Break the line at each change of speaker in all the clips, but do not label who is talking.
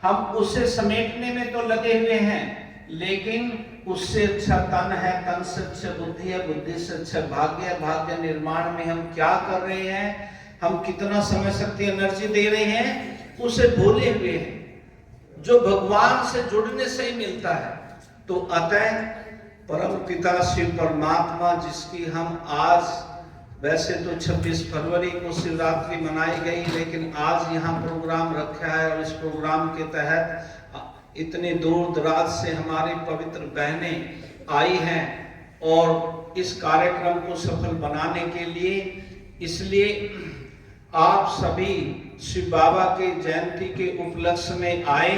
हम उसे समेटने में तो लगे हुए हैं, लेकिन उससे अच्छा तन है, तन से अच्छा बुद्धि है, बुद्धि से अच्छा भाग्य है। भाग्य निर्माण में हम क्या कर रहे हैं, हम कितना समय शक्ति एनर्जी दे रहे हैं, उसे भूले हुए हैं, जो भगवान से जुड़ने से ही मिलता है। तो अतः परम पिता शिव परमात्मा, जिसकी हम आज, वैसे तो 26 फरवरी को शिवरात्रि मनाई गई, लेकिन आज यहाँ प्रोग्राम रखा है और इस प्रोग्राम के तहत इतने दूर दराज से हमारी पवित्र बहनें आई हैं और इस कार्यक्रम को सफल बनाने के लिए, इसलिए आप सभी शिव बाबा के जयंती के उपलक्ष्य में आए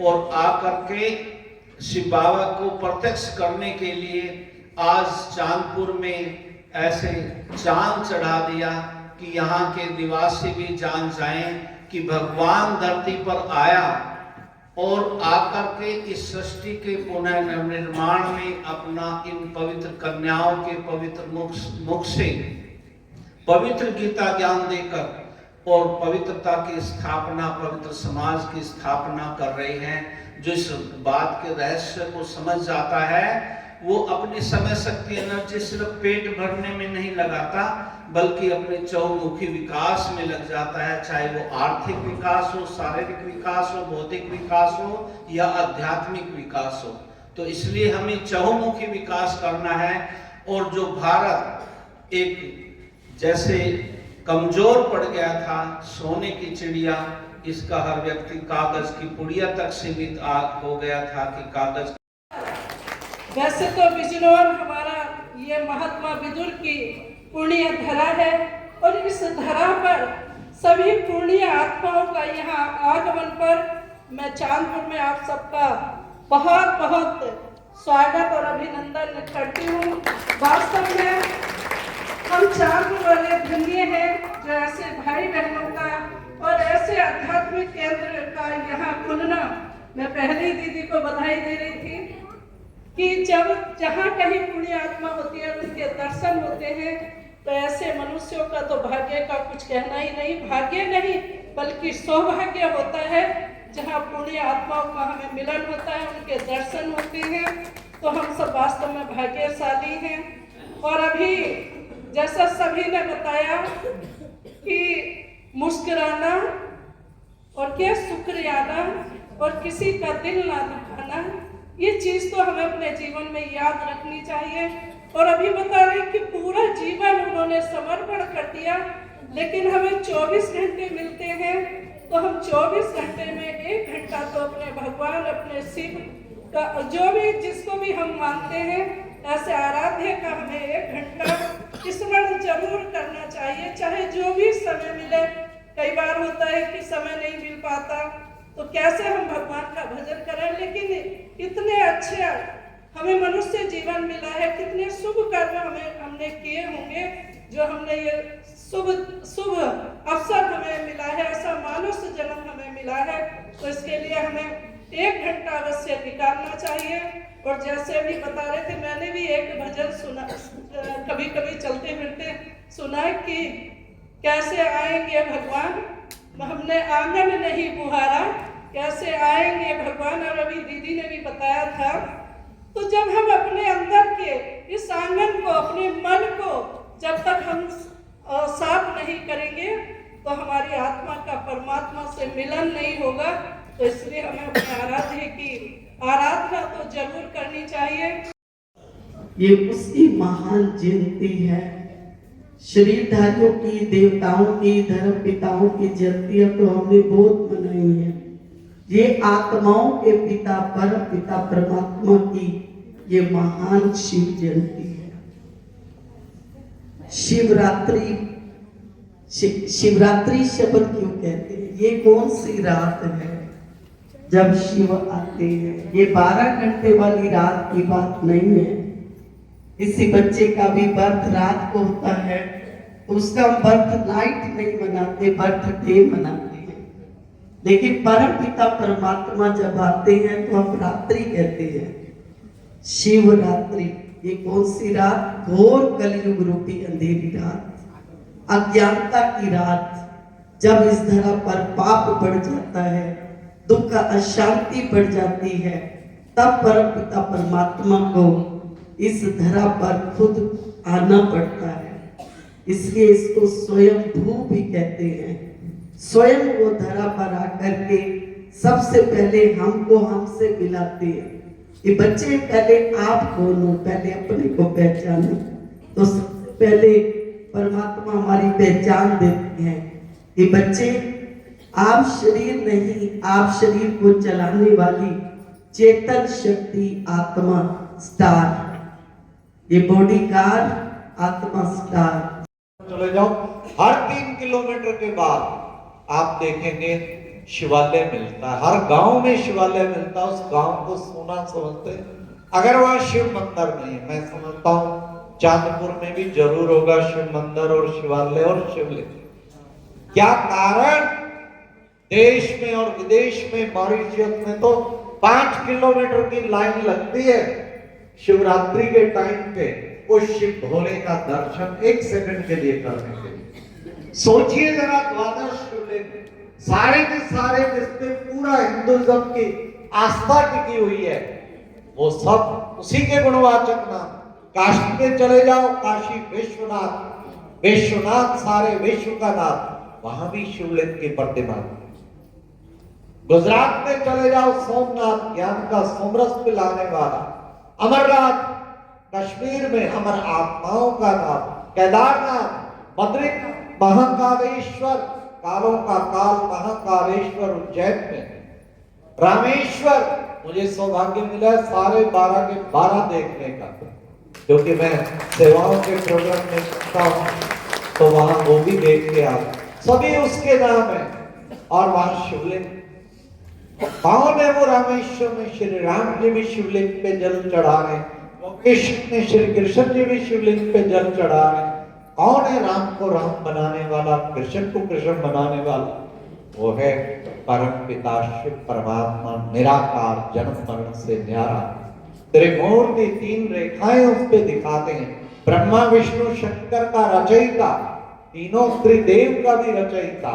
और आकर के शिव बाबा को प्रत्यक्ष करने के लिए आज चांदपुर में ऐसे चांद चढ़ा दिया कि यहाँ के निवासी भी जान जाएं कि भगवान धरती पर आया और आकर के इस सृष्टि के पुनर्निर्माण में अपना इन पवित्र कन्याओं के पवित्र मुख से पवित्र गीता ज्ञान देकर और पवित्रता की स्थापना, पवित्र समाज की स्थापना कर रहे हैं। जो इस बात के रहस्य को समझ जाता है, वो अपनी समय शक्ति एनर्जी सिर्फ पेट भरने में नहीं लगाता, बल्कि अपने चौमुखी विकास में लग जाता है। चाहे वो आर्थिक विकास हो, शारीरिक विकास हो, बौद्धिक विकास हो या आध्यात्मिक विकास हो। तो इसलिए हमें चौमुखी विकास करना है। और जो भारत एक जैसे कमजोर पड़ गया था, सोने की चिड़िया, इसका हर व्यक्ति कागज की पुड़िया तक सीमित हो गया था कि कागज।
वैसे तो बिजनौर हमारा ये महात्मा विदुर की पुण्य धरा है और इस धरा पर सभी पुण्य आत्माओं का यहाँ आगमन पर मैं चांदपुर में आप सबका बहुत बहुत स्वागत और अभिनंदन करती हूँ। वास्तव में हम चांदपुर वाले धन्य हैं जो ऐसे भाई बहनों का और ऐसे आध्यात्मिक केंद्र का यहाँ खुलना। मैं पहले ही दीदी को बधाई दे रही थी कि जब जहाँ कहीं पुण्य आत्मा होती है, उनके दर्शन होते हैं, तो ऐसे मनुष्यों का तो भाग्य का कुछ कहना ही नहीं, भाग्य नहीं बल्कि सौभाग्य होता है जहाँ पुण्य आत्माओं का हमें मिलन होता है, उनके दर्शन होते हैं। तो हम सब वास्तव में भाग्यशाली हैं। और अभी जैसा सभी ने बताया कि मुस्कुराना और क्या शुक्रियाना और किसी का दिल ना दुखाना, ये चीज तो हमें अपने जीवन में याद रखनी चाहिए। और अभी बता रहे कि पूरा जीवन उन्होंने समर्पण कर दिया, लेकिन हमें 24 घंटे मिलते हैं, तो हम 24 घंटे में 1 घंटा तो अपने भगवान, अपने शिव का, जो भी जिसको भी हम मानते हैं, ऐसे आराध्य का हमें 1 घंटा स्मरण जरूर करना चाहिए, चाहे जो भी समय मिले। कई बार होता है कि समय नहीं मिल पाता, तो कैसे हम भगवान का भजन करें। लेकिन इतने अच्छे हमें मनुष्य जीवन मिला है, कितने शुभ कर्म हमने किए होंगे, जो हमने ये शुभ अवसर हमें मिला है, ऐसा मानुष जन्म हमें मिला है। तो इसके लिए हमें 1 घंटा अवश्य निकालना चाहिए। और जैसे अभी बता रहे थे, मैंने भी एक भजन सुना, कभी कभी चलते फिरते सुना कि कैसे आएंगे भगवान, हमने आंगन नहीं बुहारा, कैसे आएंगे भगवान। और अभी दीदी ने भी बताया था, तो जब हम अपने अंदर के इस आंगन को, अपने मन को जब तक हम साफ नहीं करेंगे, तो हमारी आत्मा का परमात्मा से मिलन नहीं होगा। तो इसलिए हमें अपने आराध्य की आराधना तो जरूर करनी चाहिए।
ये उसकी महान जयंती है। शरीरधारियों की, देवताओं की, धर्म पिताओं की जयंतियां तो हमने बहुत मनाई है। ये आत्माओं के पिता, परम पिता परमात्मा की ये महान शिव जयंती है। शिवरात्रि शब्द क्यों कहते हैं? ये कौन सी रात है जब शिव आते हैं? ये 12 घंटे वाली रात की बात नहीं है। किसी बच्चे का भी बर्थ रात को होता है, उसका बर्थ नाइट नहीं मनाते, बर्थ डे मनाते हैं। लेकिन परम पिता परमात्मा जब आते हैं तो हम रात्रि कहते हैं, शिवरात्रि। ये कौन सी रात? घोर कलयुग रूपी अंधेरी रात, अज्ञानता की रात, जब इस धरा पर पाप बढ़ जाता है, दुख अशांति बढ़ जाती है, तब परम पिता परमात्मा को इस धरा पर खुद आना पड़ता है। इसलिए इसको स्वयं भू भी कहते हैं। स्वयं वो धरा पर आकर के सबसे पहले हमको हमसे मिलाते हैं। ये बच्चे पहले आप कौन हो, पहले अपने को पहचानो। तो सबसे पहले परमात्मा हमारी पहचान देते हैं। ये बच्चे, आप शरीर नहीं, आप शरीर को चलाने वाली चेतन शक्ति आत्मा स्टार। ये बॉडी कार, आत्मा स्टार।
चले जाओ, हर 3 किलोमीटर के बाद आप देखेंगे शिवालय मिलता है। हर गांव में शिवालय मिलता है। उस गांव को सोना समझते हैं। अगर वहां शिव मंदिर नहीं है, मैं समझता हूँ चांदपुर में भी जरूर होगा शिव मंदिर और शिवालय और शिवलिंग। क्या कारण? देश में और विदेश में, मॉरिशस में तो 5 किलोमीटर की लाइन लगती है शिवरात्रि के टाइम पे उस शिव भोले का दर्शन 1 सेकंड के लिए करने के लिए। सोचिए जरा, द्वादश शिवलिंग, सारे के सारे जिसपे पूरा हिंदुइज्म की आस्था टिकी हुई है, वो सब उसी के गुणवाचक नाम। काशी में चले जाओ, काशी विश्वनाथ, विश्वनाथ सारे विश्व का नाम, वहां भी शिवलिंग की प्रतिमा। गुजरात में चले जाओ, सोमनाथ, ज्ञान का सोमरस पिलाने वाला। अमरनाथ, कश्मीर में अमर आत्माओं का नाम। केदारनाथ, बद्रीनाथ, महाकालेश्वर, कालों का काल महाकालेश्वर उज्जैन में। रामेश्वर, मुझे सौभाग्य मिला है सारे 12 के 12 देखने का, क्योंकि मैं सेवाओं के प्रोग्राम में करता हूं, तो वहां वो भी देख के आए। सभी उसके नाम है। और वहां शिवलिंग कौन है? वो रामेश्वर में श्री राम जी भी शिवलिंग पे जल चढ़ा रहे, कृष्ण में श्री कृष्ण जी भी शिवलिंग पे जल चढ़ा रहे। कौन है राम को राम बनाने वाला, कृष्ण को कृष्ण बनाने वाला? वो है परम पिता शिव परमात्मा, निराकार, जन्म मरण से न्यारा। त्रिमूर्ति 3 रेखाएं उस पे दिखाते हैं। ब्रह्मा विष्णु शंकर का रचयिता, तीनों त्रिदेव का भी रचयिता।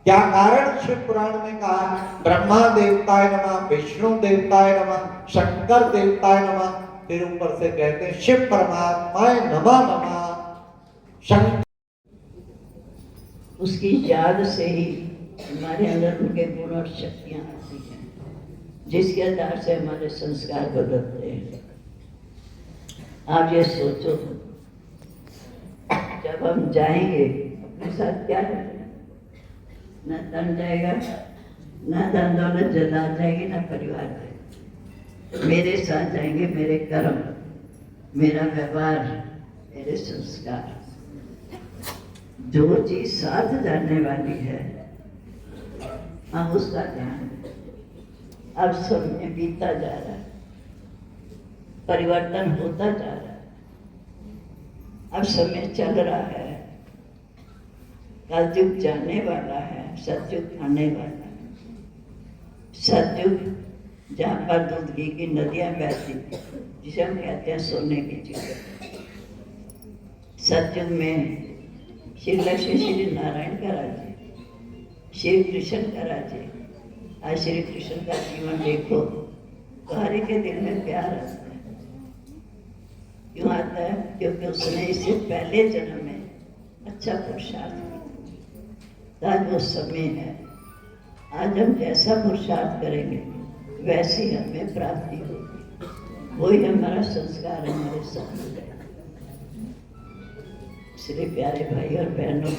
क्या कारण? शिव पुराण में कहा, ब्रह्मा देवताय नमः, विष्णु देवताय नमः, शंकर देवताय नमः, फिर ऊपर से कहते हैं शिव परमात्माय नमः नमः। शंकर,
उसकी याद से ही हमारे अंदर उनके गुण और शक्तियां आती हैं, जिसके आधार से हमारे संस्कार बदलते हैं। आप ये सोचो, जब हम जाएंगे अपने साथ क्या है? न धन जाएगा, न धन दौलत जला जाएगी, न परिवार जाएगा। मेरे साथ जाएंगे मेरे कर्म, मेरा व्यवहार, मेरे संस्कार। जो चीज साथ जाने वाली है, हम उसका ध्यान। अब समय बीता जा रहा है, परिवर्तन होता जा रहा है। अब समय चल रहा है, कलयुग जाने वाला है, सतयुग आने वाला है। सतयुग जहाँ पर दूध घी की नदियाँ बहती, जिसे हम कहते हैं सोने की चीजें। सतयुग में श्री लक्ष्मी श्री नारायण का राज्य, श्री कृष्ण का राज्य। आज श्री कृष्ण का जीवन देखो तो हर एक के दिल में प्यार आता है। क्यों आता है? क्योंकि उसने इससे पहले जन्म में अच्छा पुरुषार्थ किया। आज वो समय है, आज हम जैसा पुरुषार्थ करेंगे वैसी हमें प्राप्ति होगी। वही हमारा संस्कार हमारे सामने है। इसलिए प्यारे भाई और बहनों,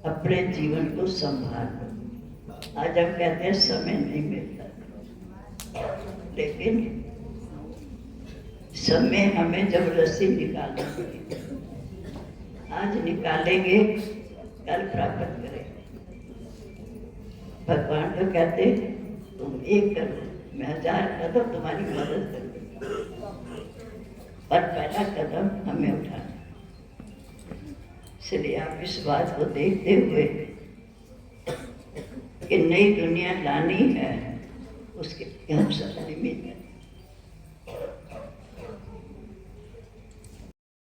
अपने जीवन को संभाल लो। आज हम कहते हैं समय नहीं मिलता, लेकिन समय हमें जबरदस्ती निकालना पड़ेगा। आज निकालेंगे, कल प्राप्त करेंगे। भगवान तो कहते तुम 1 करो, मैं 1000 कदम तुम्हारी मदद करूंगा, पर पहला कदम हमें उठाना। इसलिए आप इस बात को देखते हुए कि नई दुनिया लानी है, उसके लिए हम सब निमित्त हैं।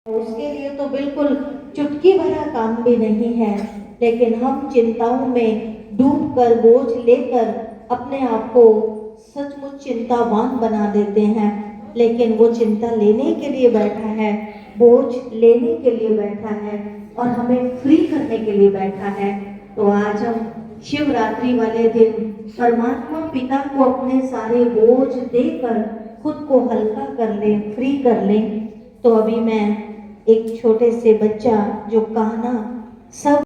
उसके लिए तो बिल्कुल चुटकी भरा काम भी नहीं है, लेकिन हम चिंताओं में डूबकर, बोझ लेकर अपने आप को सचमुच चिंतावान बना देते हैं, लेकिन वो चिंता लेने के लिए बैठा है, बोझ लेने के लिए बैठा है और हमें फ्री करने के लिए बैठा है। तो आज हम शिवरात्रि वाले दिन परमात्मा पिता को अपने सारे बोझ देकर खुद को हल्का कर लें, फ्री कर लें। तो अभी मैं एक छोटे से बच्चा जो कान्हा सब